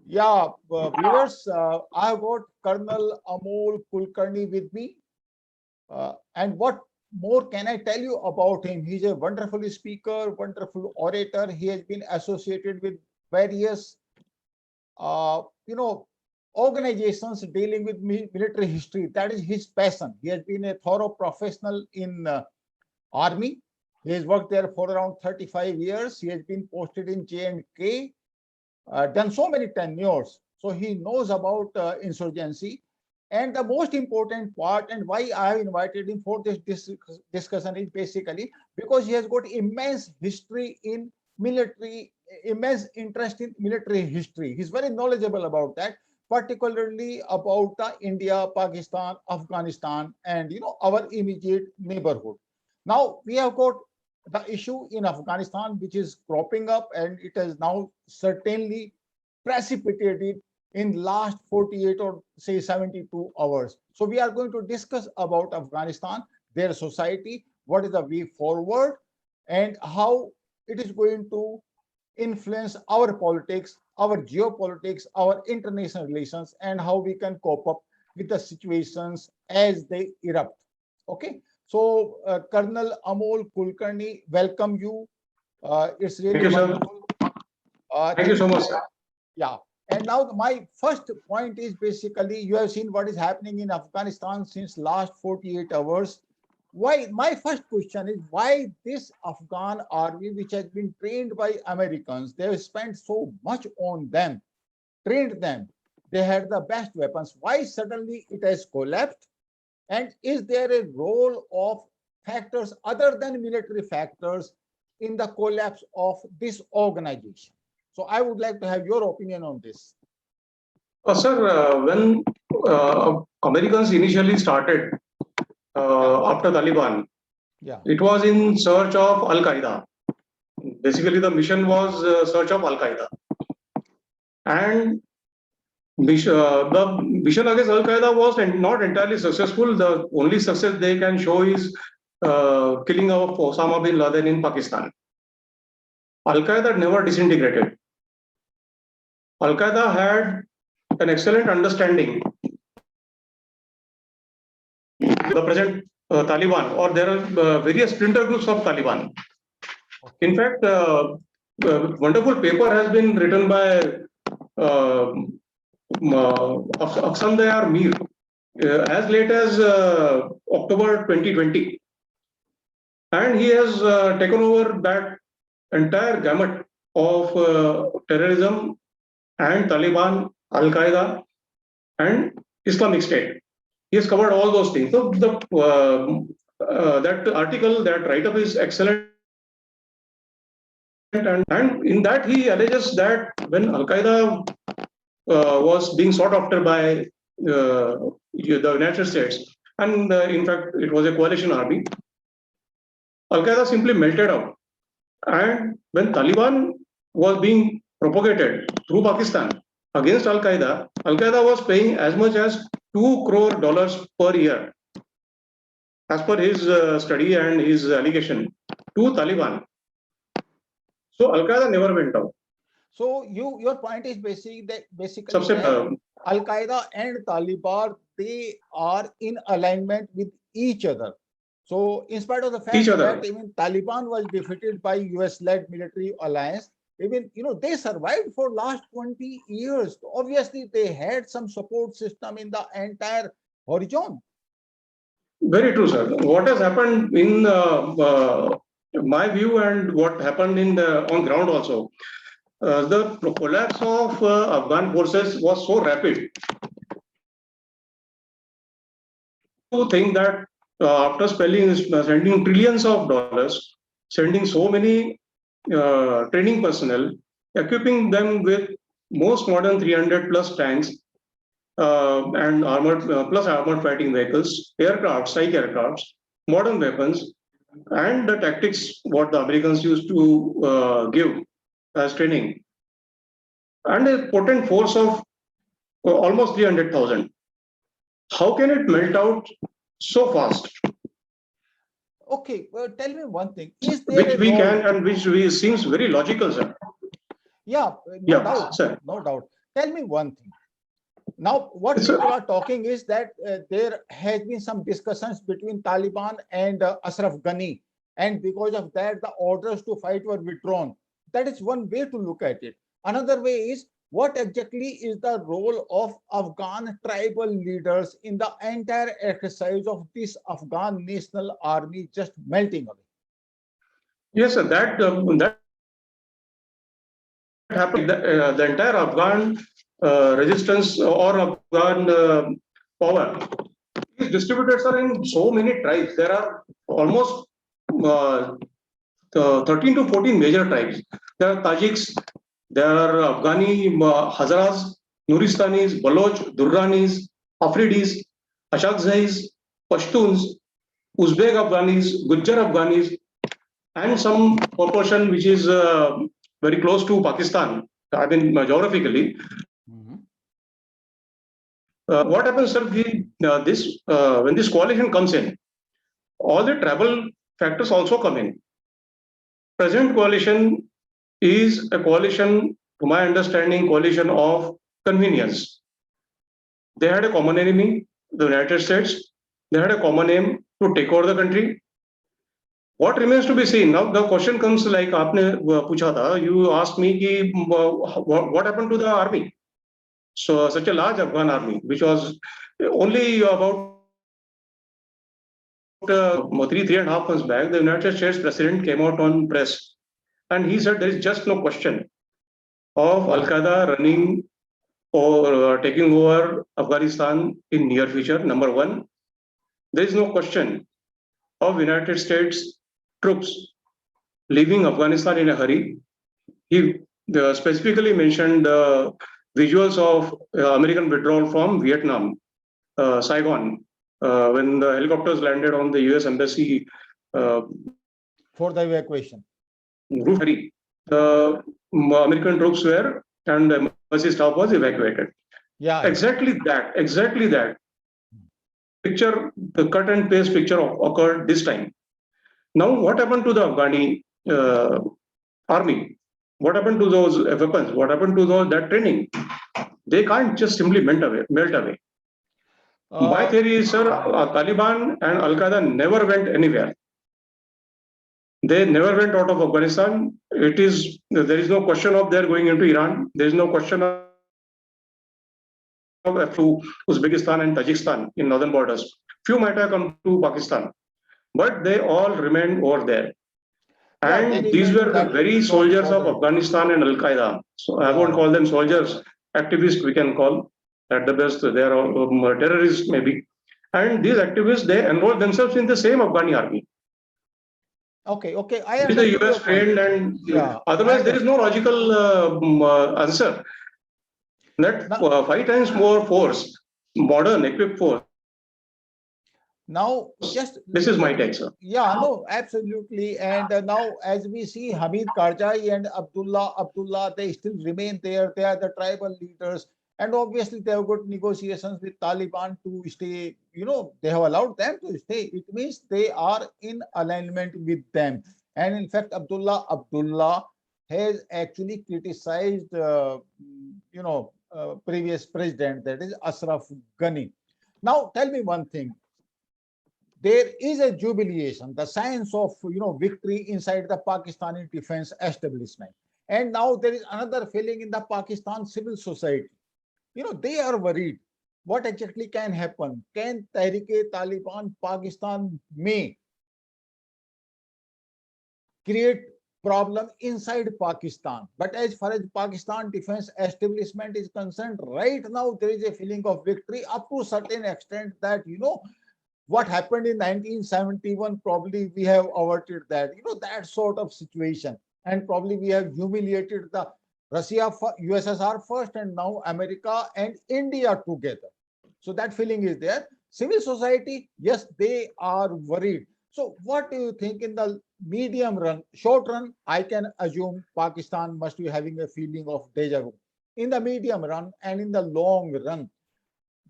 Yeah, viewers, I have got Colonel Amol Kulkarni with me. And what more can I tell you about him? He's a wonderful speaker, wonderful orator. He has been associated with various, uh, you know, organizations dealing with military history. That is his passion. He has been a thorough professional in army. He has worked there for around 35 years. He has been posted in J&K, done so many tenures. So he knows about insurgency. And the most important part, and why I have invited him for this discussion, is basically because he has got immense history in military, immense interest in military history. He's very knowledgeable about that, particularly about India, Pakistan, Afghanistan, and our immediate neighborhood. Now we have got the issue in Afghanistan, which is cropping up, and it has now certainly precipitated in last 48 or say 72 hours. So we are going to discuss about Afghanistan, their society, what is the way forward, and how it is going to influence our politics, our geopolitics, our international relations, and how we can cope up with the situations as they erupt. Okay. So, Colonel Amol Kulkarni, welcome you. It's Thank really you, sir. wonderful. Thank you so much, sir. Yeah. And now my first point is basically you have seen what is happening in Afghanistan since last 48 hours. Why? My first question is why this Afghan army, which has been trained by Americans, they have spent so much on them, trained them. They had the best weapons. Why suddenly it has collapsed? And is there a role of factors other than military factors in the collapse of this organization? So I would like to have your opinion on this. Sir, when Americans initially started after Taliban, it was in search of Al Qaeda. Basically, the mission was search of Al Qaeda, and the mission against Al Qaeda was not entirely successful. The only success they can show is killing of Osama bin Laden in Pakistan. Al Qaeda never disintegrated. Al Qaeda had an excellent understanding. The present Taliban, or there are various splinter groups of Taliban. In fact, wonderful paper has been written by Afsandayar Mir as late as October 2020. And he has taken over that entire gamut of terrorism and Taliban, Al Qaeda, and Islamic State. He has covered all those things. So that article, that write-up is excellent. And in that he alleges that when Al Qaeda was being sought after by the United States, and in fact it was a coalition army, Al Qaeda simply melted out. And when Taliban was being propagated through Pakistan against Al Qaeda was paying as much as $2 crore per year, as per his study and his allegation, to Taliban. So Al Qaeda never went out. So your point is basically that Al Qaeda and Taliban, they are in alignment with each other. So in spite of the fact that even Taliban was defeated by US-led military alliance, even they survived for last 20 years. Obviously, they had some support system in the entire horizon. Very true, sir. What has happened in my view, and what happened on ground also, the collapse of Afghan forces was so rapid. To think that after sending trillions of dollars, sending so many training personnel, equipping them with most modern 300 plus tanks and armored plus armored fighting vehicles, aircraft, strike aircrafts, modern weapons, and the tactics what the Americans used to give as training, and a potent force of almost 300,000. How can it melt out so fast? Okay, well, tell me one thing. Is there which we can and which seems very logical, sir. Yeah, no doubt, sir. No doubt. tell me one thing. Now, what Sir. people are talking is that there has been some discussions between Taliban and Ashraf Ghani, and because of that, the orders to fight were withdrawn. That is one way to look at it. Another way is, what exactly is the role of Afghan tribal leaders in the entire exercise of this Afghan National Army just melting away? Yes, sir. That happened. The entire Afghan resistance or Afghan power is distributed, sir, in so many tribes. There are almost 13 to 14 major tribes. There are Tajiks, there are Afghani, Hazaras, Nuristanis, Baloch, Durranis, Afridis, Ashakzais, Pashtuns, Uzbek Afghanis, Gujjar Afghanis, and some proportion which is very close to Pakistan, I mean geographically. What happens, sir? When this coalition comes in, all the tribal factors also come in. Present coalition is a coalition, to my understanding, coalition of convenience. They had a common enemy, the United States. They had a common aim to take over the country. What remains to be seen? Now the question comes like aapne pucha tha, you asked me ki, what happened to the army? So such a large Afghan army, which was only about 3.5 months back, the United States president came out on press and he said there is just no question of Al-Qaeda running or taking over Afghanistan in near future. Number one, there is no question of United States troops leaving Afghanistan in a hurry. He specifically mentioned the visuals of American withdrawal from Vietnam, Saigon, when the helicopters landed on the US embassy for the evacuation. Roof. The American troops were and the embassy staff was evacuated. Yeah, exactly that. Picture, the cut and paste picture occurred this time. Now, what happened to the Afghani army? What happened to those weapons? What happened to that training? They can't just simply melt away. My theory is, sir, Taliban and Al-Qaeda never went anywhere. They never went out of Afghanistan. There is no question of their going into Iran. There is no question of to Uzbekistan and Tajikistan in northern borders. Few might have come to Pakistan, but they all remained over there. And these were the very soldiers of Afghanistan and Al-Qaeda. So I won't call them soldiers, activists we can call. At the best, they are all terrorists maybe. And these activists, they enrolled themselves in the same Afghani army. Okay. I am the US trained and otherwise there is no logical answer. That 5 times more force, modern equipped force. Now, just this is my take, sir. Yeah, no, absolutely. And now, as we see, Hamid Karzai and Abdullah, they still remain there. They are the tribal leaders, and obviously they have got negotiations with Taliban to stay. They have allowed them to stay. It means they are in alignment with them. And in fact, Abdullah has actually criticized, previous president, that is Ashraf Ghani. Now, tell me one thing. There is a jubilation, the signs of victory inside the Pakistani defense establishment, and now there is another feeling in the Pakistan civil society. They are worried. What exactly can happen? Can Tehrik-e-Taliban Pakistan may create problem inside Pakistan? But as far as Pakistan defense establishment is concerned, right now there is a feeling of victory up to a certain extent that what happened in 1971, probably we have averted that, that sort of situation. And probably we have humiliated the Russia, USSR first, and now America and India together. So that feeling is there. Civil society, yes, they are worried. So what do you think in the medium run, short run? I can assume Pakistan must be having a feeling of deja vu. In the medium run and in the long run,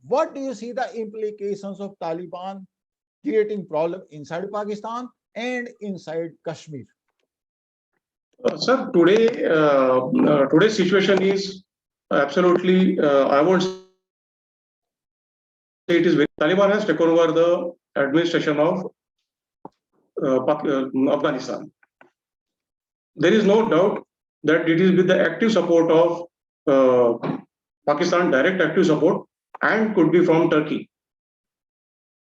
what do you see the implications of Taliban creating problem inside Pakistan and inside Kashmir? Sir, today's situation is absolutely, I won't say it is very. Taliban has taken over the administration of Afghanistan. There is no doubt that it is with the active support of Pakistan, direct active support, and could be from Turkey.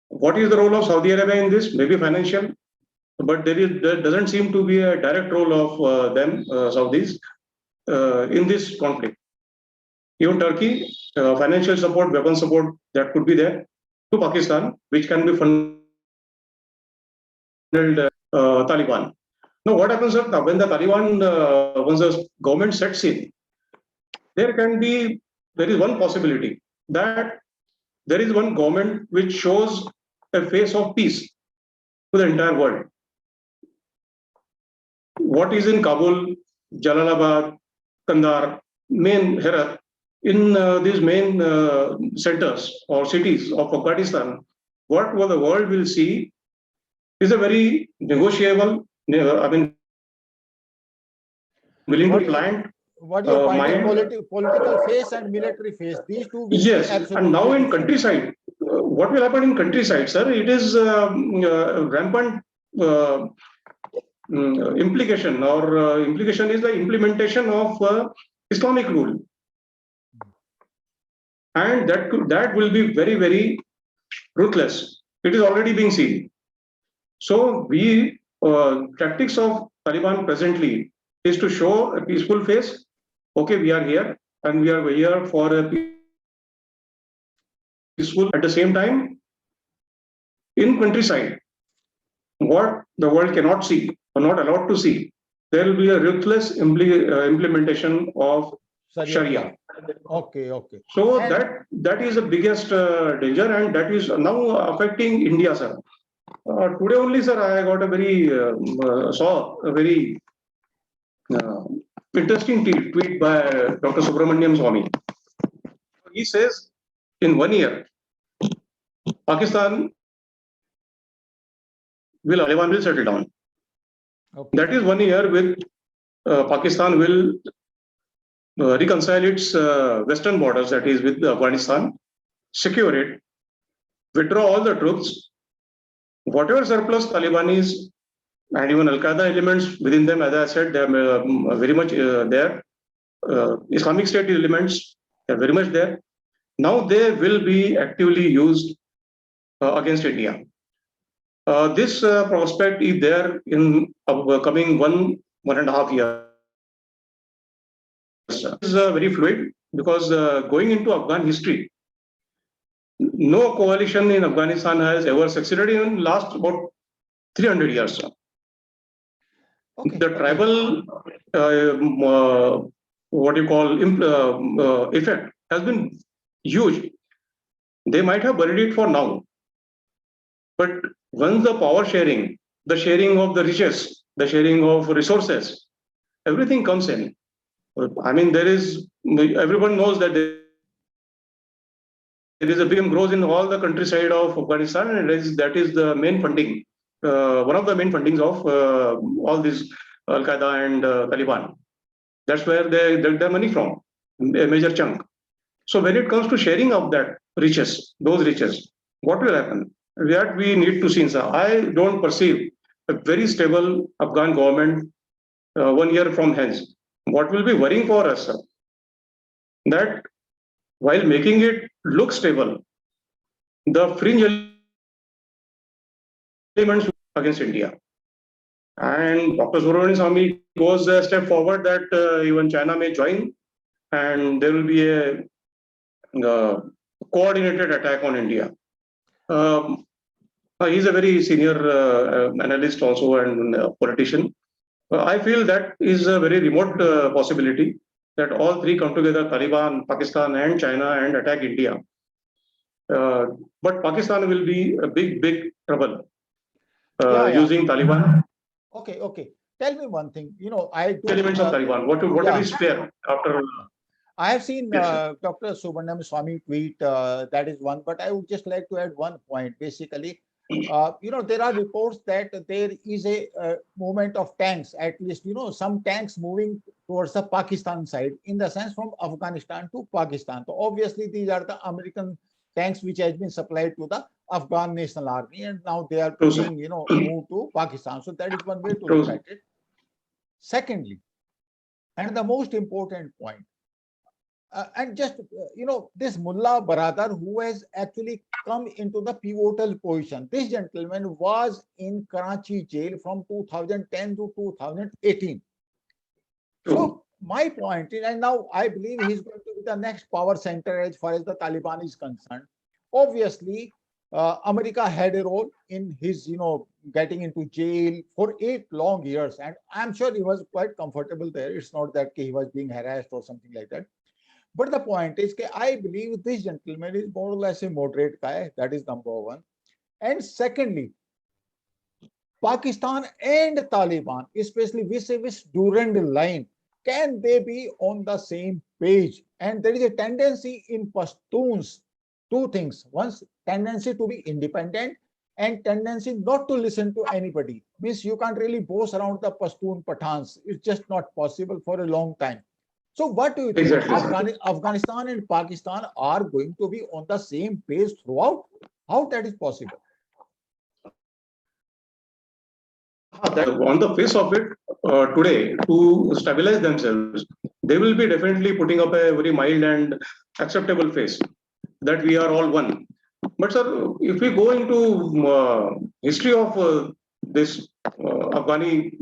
What is the role of Saudi Arabia in this? Maybe financial, but there doesn't seem to be a direct role of them, Saudis, in this conflict. Even Turkey, financial support, weapon support, that could be there to Pakistan, which can be funneled Taliban. Now, what happens when the Taliban, once the government sets in, there is one possibility that there is one government which shows a face of peace to the entire world. What is in Kabul, Jalalabad, Kandahar, main Herat, in these main centers or cities of Afghanistan, what the world will see is a very negotiable, willing to plant. What your point mind. is political face and military face. These two will be Yes, absolutely and now in different. countryside, what will happen in countryside, sir? It is rampant implication, or implication is the implementation of Islamic rule, and that will be very, very ruthless. It is already being seen. So we tactics of Taliban presently is to show a peaceful face. Okay, we are here, and we are here for a peaceful. At the same time, in countryside, what the world cannot see or not allowed to see, there will be a ruthless implementation of Sharia. Okay. So that is the biggest danger, and that is now affecting India, sir. Today only, sir, I got a very saw a very interesting tweet by Dr. Subramaniam Swamy. He says, in 1 year, Pakistan Taliban will settle down. Okay. That is 1 year with Pakistan will reconcile its western borders, that is with Afghanistan, secure it, withdraw all the troops, whatever surplus Talibanis and even Al-Qaeda elements within them, as I said, they are very much there. Islamic State elements are very much there. Now they will be actively used against India. This prospect is there in coming 1.5 years. It is very fluid because going into Afghan history, no coalition in Afghanistan has ever succeeded in last about 300 years. Okay. The tribal, what you call, effect has been huge. They might have buried it for now, but once the power sharing, the sharing of the riches, the sharing of resources, everything comes in. I mean, everyone knows that there is a BM grows in all the countryside of Afghanistan, and that is the main funding, one of the main fundings of all these Al-Qaeda and Taliban. That's where they get their money from, a major chunk. So when it comes to sharing of that riches, those riches, what will happen? That we need to see, sir. I don't perceive a very stable Afghan government 1 year from hence. What will be worrying for us, sir? That while making it look stable, the fringe elements against India. And Dr. Subramanian Swamy goes a step forward that even China may join, and there will be a coordinated attack on India. He's a very senior analyst also and politician. I feel that is a very remote possibility that all three come together, Taliban, Pakistan and China, and attack India. But Pakistan will be a big trouble using Taliban. Okay. Tell me one thing. I do elements of Taliban. What will be spare after? I have seen Dr. Subramaniam Swamy tweet. That is one, but I would just like to add one point. Basically, there are reports that there is a movement of tanks, at least, some tanks moving towards the Pakistan side, in the sense from Afghanistan to Pakistan. So obviously, these are the American tanks which has been supplied to the Afghan National Army, and now they are True, sir. being, moved to Pakistan. So that is one way to True, look sir. at it. Secondly, and the most important point, and just, this Mullah Baradar, who has actually come into the pivotal position. This gentleman was in Karachi jail from 2010 to 2018. True. So my point is, and now I believe he's going to be the next power center as far as the Taliban is concerned. Obviously, America had a role in his, getting into jail for 8 long years, and I'm sure he was quite comfortable there. It's not that he was being harassed or something like that. But the point is that I believe this gentleman is more or less a moderate guy. That is number one. And secondly, Pakistan and Taliban, especially vis-a-vis Durand line, can they be on the same page? And there is a tendency in Pashtuns, two things. One, tendency to be independent, and tendency not to listen to anybody. Means you can't really boss around the Pashtun Pathans. It's just not possible for a long time. So what do you think? Exactly. Afghanistan and Pakistan are going to be on the same page throughout? How that is possible? That on the face of it, today, to stabilize themselves, they will be definitely putting up a very mild and acceptable face that we are all one. But sir, if we go into history of this Afghani,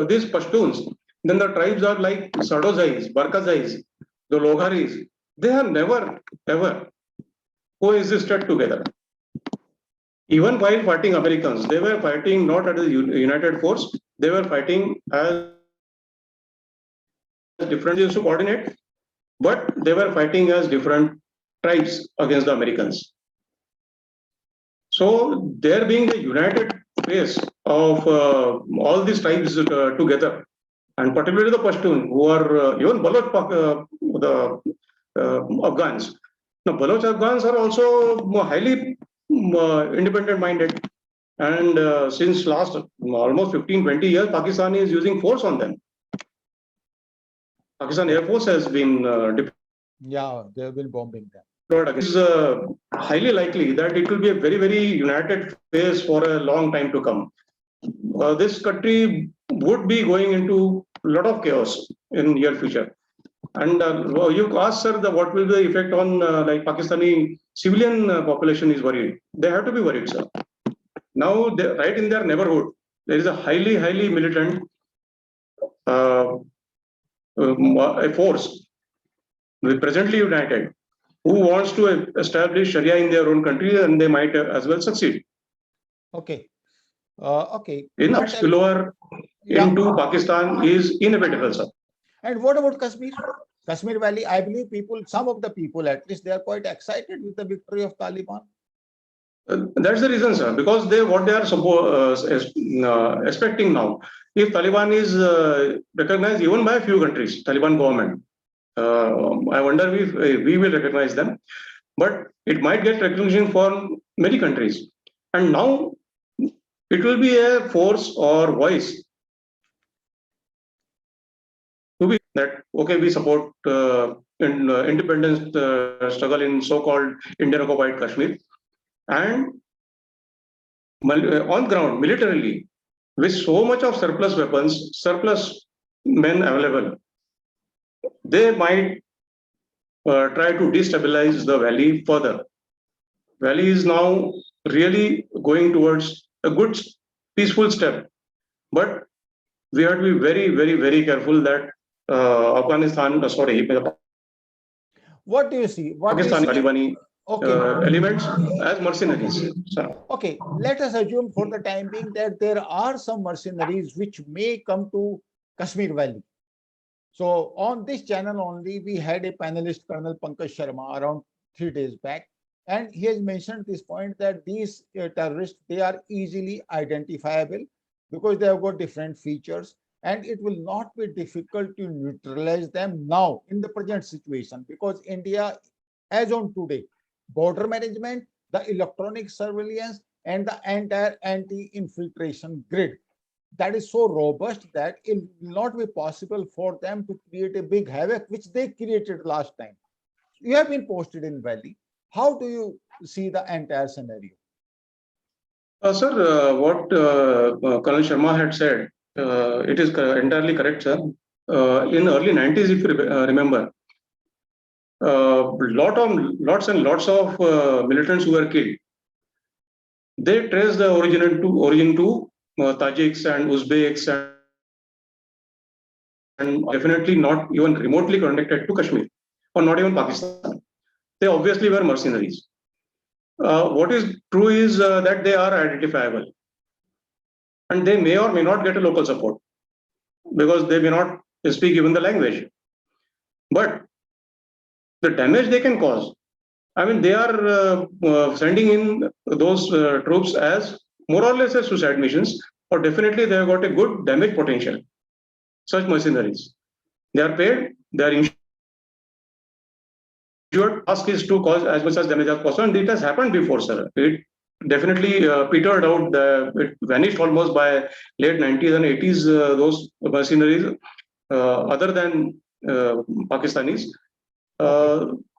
these Pashtuns, then the tribes are like Sadozais, Barkazais, the Logharis. They have never ever coexisted together. Even while fighting Americans, they were fighting not as a united force. They were fighting as different to coordinate, but they were fighting as different tribes against the Americans. So there being a united face of all these tribes together, and particularly the Pashtun, who are even Baloch, the Afghans. Now, Baloch Afghans are also highly independent minded. And since last almost 15, 20 years, Pakistan is using force on them. Pakistan Air Force has been Yeah, they have been bombing them. it is highly likely that it will be a very, very united face for a long time to come. This country would be going into a lot of chaos in near future. And you asked, sir, what will be the effect on like Pakistani civilian population is worried. They have to be worried, sir. Now, right in their neighborhood, there is a highly, highly militant a force, presently united, who wants to establish Sharia in their own country, and they might as well succeed. Okay. Okay. In spillover into Pakistan is inevitable, sir. And what about Kashmir? Kashmir Valley, I believe people, some of the people at least, they are quite excited with the victory of Taliban. That's the reason, sir, because what they are expecting now, if Taliban is recognized even by a few countries, Taliban government, I wonder if we will recognize them, but it might get recognition for many countries. And now it will be a force or voice to be that, okay, we support independence struggle in so-called Indian occupied Kashmir. And on ground, militarily, with so much of surplus weapons, surplus men available, they might try to destabilize the valley further. Valley is now really going towards a good, peaceful step. But we have to be very, very, very careful that Afghanistan, What do you see? Pakistani Talibani elements as mercenaries. Okay, let us assume for the time being that there are some mercenaries which may come to Kashmir Valley. So on this channel only, we had a panelist, Colonel Pankaj Sharma, around 3 days back, and he has mentioned this point that these terrorists, they are easily identifiable because they have got different features, and it will not be difficult to neutralize them now in the present situation, because India, as on today, border management, the electronic surveillance, and the entire anti-infiltration grid that is so robust that it will not be possible for them to create a big havoc, which they created last time. You have been posted in Valley. How do you see the entire scenario? Sir, what Colonel Sharma had said, it is entirely correct, sir. In early 90s, if you remember, lots and lots of militants who were killed. They trace the origin to Tajiks and Uzbeks and definitely not even remotely connected to Kashmir or not even Pakistan. They obviously were mercenaries. What is true is that they are identifiable and they may or may not get a local support because they may not speak even the language. But the damage they can cause, I mean, they are sending in those troops as more or less as suicide missions, or definitely they have got a good damage potential. Such mercenaries, they are paid, they are insured. Task is to cause as much as damage as possible, and it has happened before, sir. It definitely petered out. It vanished almost by late 90s and 80s. Those mercenaries, other than Pakistanis,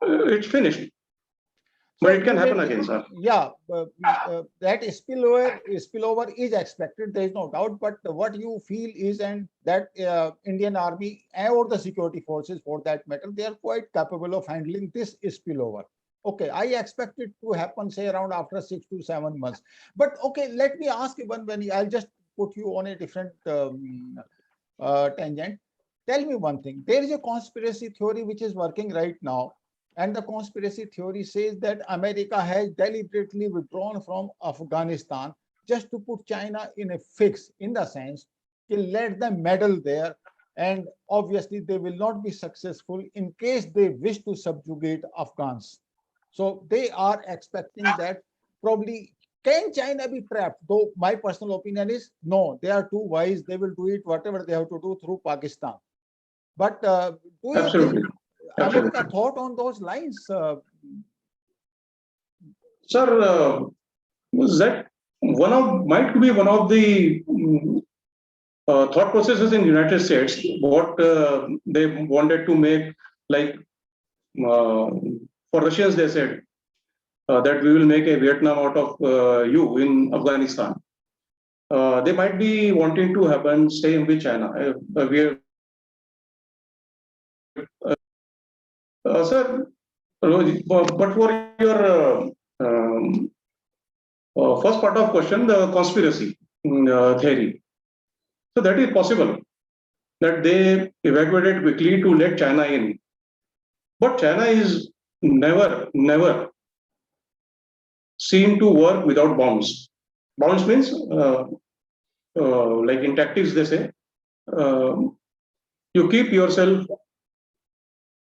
it's finished. But it can happen again, sir. Yeah, that spillover is expected. There is no doubt. But what you feel is, and that Indian Army or the security forces, for that matter, they are quite capable of handling this spillover. Okay, I expect it to happen, say, around after 6 to 7 months. But okay, let me ask you one. I'll just put you on a different tangent. Tell me one thing. There is a conspiracy theory which is working right now. And the conspiracy theory says that America has deliberately withdrawn from Afghanistan just to put China in a fix, in the sense to let them meddle there. And obviously, they will not be successful in case they wish to subjugate Afghans. So they are expecting that probably. Can China be trapped? Though my personal opinion is no, they are too wise. They will do it whatever they have to do through Pakistan. But do you Absolutely. think Absolutely. America thought on those lines? Sir, that might be one of the thought processes in United States. What they wanted to make, like for Russians, they said that we will make a Vietnam out of you in Afghanistan. They might be wanting to happen same with China. Sir, but for your first part of question, the conspiracy theory. So that is possible that they evacuated quickly to let China in. But China is never seen to work without bounds. Bounds means, like in tactics, they say, you keep yourself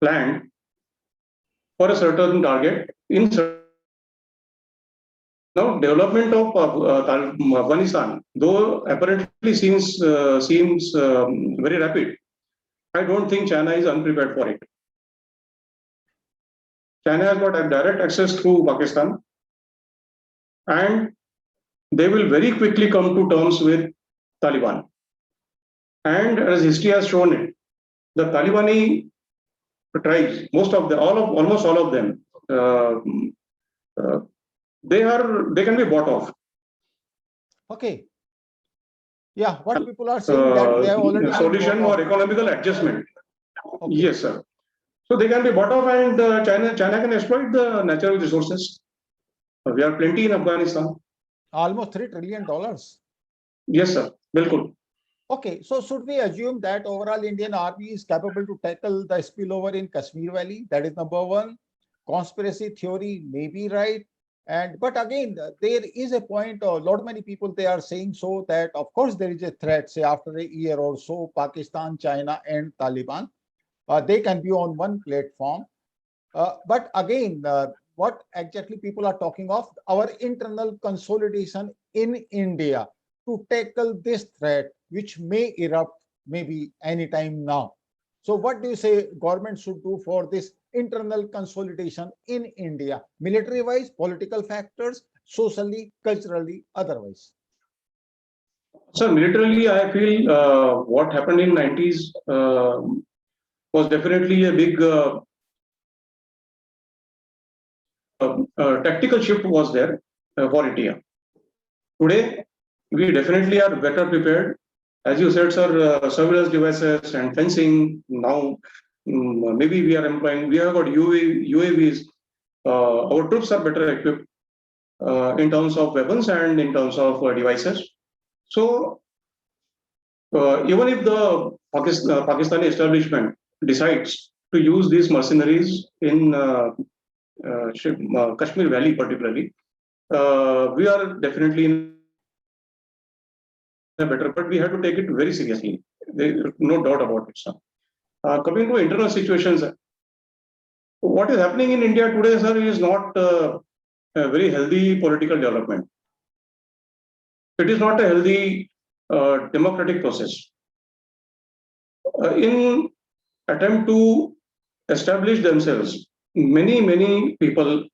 planned for a certain target in now development of Afghanistan, though apparently seems very rapid. I don't think China is unprepared for it. China has got a direct access through Pakistan, and they will very quickly come to terms with Taliban. And as history has shown it, the Talibani tribes, almost all of them, they can be bought off. Okay. Yeah, what people are saying that they have already solution or economical adjustment. Okay. Yes, sir. So they can be bought off, and China can exploit the natural resources. We are plenty in Afghanistan. Almost $3 trillion. Yes, sir. Bilkul. Okay, so should we assume that overall Indian Army is capable to tackle the spillover in Kashmir Valley? That is number one. Conspiracy theory may be right. But again, there is a point, lot many people, they are saying so that of course there is a threat, say after a year or so, Pakistan, China and Taliban, they can be on one platform. But again, what exactly people are talking of, our internal consolidation in India to tackle this threat, which may erupt maybe anytime now. So what do you say government should do for this internal consolidation in India? Military-wise, political factors, socially, culturally, otherwise? So militarily, I feel what happened in 90s was definitely a big tactical shift was there for India. Today, we definitely are better prepared. As you said, sir, surveillance devices and fencing. Now, maybe we are employing. We have got UAVs. Our troops are better equipped in terms of weapons and in terms of devices. So, even if the Pakistani establishment decides to use these mercenaries in Kashmir Valley, particularly, we are definitely in a better, but we have to take it very seriously. There no doubt about it, sir. Coming to internal situations, what is happening in India today, sir, is not a very healthy political development. It is not a healthy democratic process. In attempt to establish themselves, many people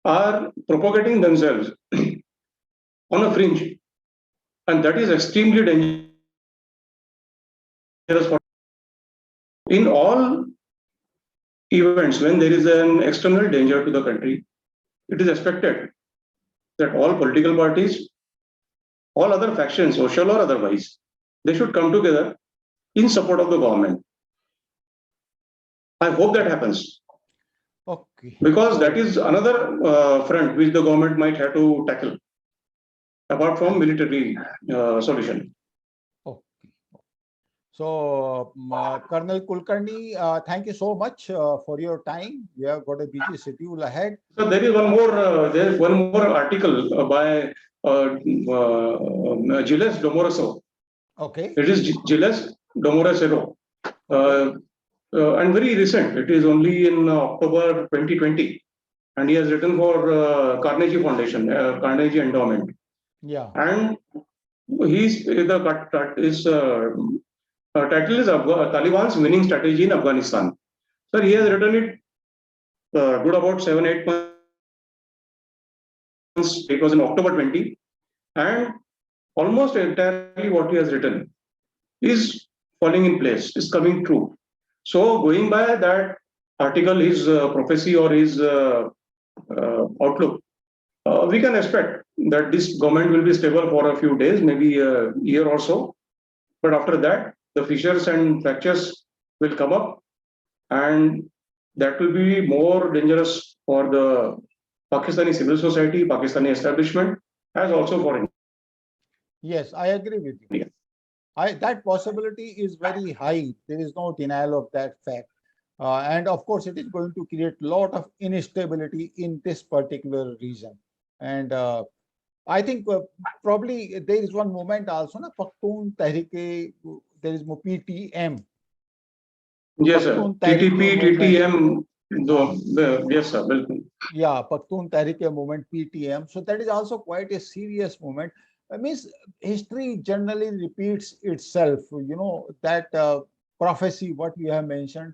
are propagating themselves on a fringe, and that is extremely dangerous. In all events, when there is an external danger to the country, it is expected that all political parties, all other factions, social or otherwise, they should come together in support of the government. I hope that happens. Okay. Because that is another front which the government might have to tackle, apart from military solution. Okay. So, Colonel Kulkarni, thank you so much for your time. You have got a busy schedule ahead. So there is one more article by Gilles Domoroso. Okay. It is Gilles Domoroso, and very recent. It is only in October 2020, and he has written for Carnegie Foundation, Carnegie Endowment. Yeah. And his title is Taliban's winning strategy in Afghanistan. Sir, he has written it good about 7-8 months. It was in October 20, and almost entirely what he has written is falling in place, is coming true. So, going by that article, his prophecy or his outlook, we can expect that this government will be stable for a few days, maybe a year or so. But after that, the fissures and fractures will come up, and that will be more dangerous for the Pakistani civil society, Pakistani establishment, as also for India. Yes, I agree with you. That possibility is very high. There is no denial of that fact. And of course, it is going to create a lot of instability in this particular region. And I think probably there is one movement also, na Pakhtun Tehreek, there is PTM. Yes, sir. TTP, TTM, yes, sir. Welcome. Yeah, Pakhtun Tehreek movement, PTM. So that is also quite a serious movement. I mean, history generally repeats itself. You know, that prophecy, what you have mentioned,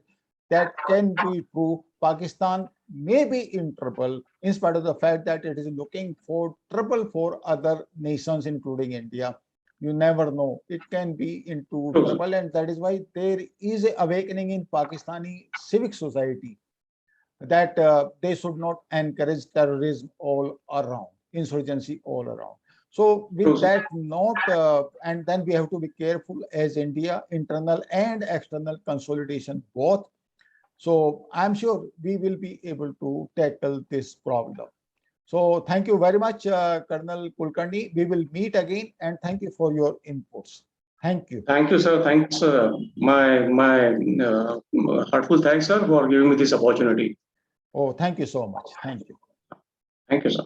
that can be true. Pakistan may be in trouble in spite of the fact that it is looking for trouble for other nations, including India. You never know. It can be into trouble, and that is why there is an awakening in Pakistani civic society that they should not encourage terrorism all around, insurgency all around. So with that note, and then we have to be careful as India, internal and external consolidation both. So I'm sure we will be able to tackle this problem. So thank you very much, Colonel Kulkarni. We will meet again, and thank you for your inputs. Thank you. Thank you, sir. Thanks, my heartful thanks, sir, for giving me this opportunity. Oh, thank you so much. Thank you. Thank you, sir.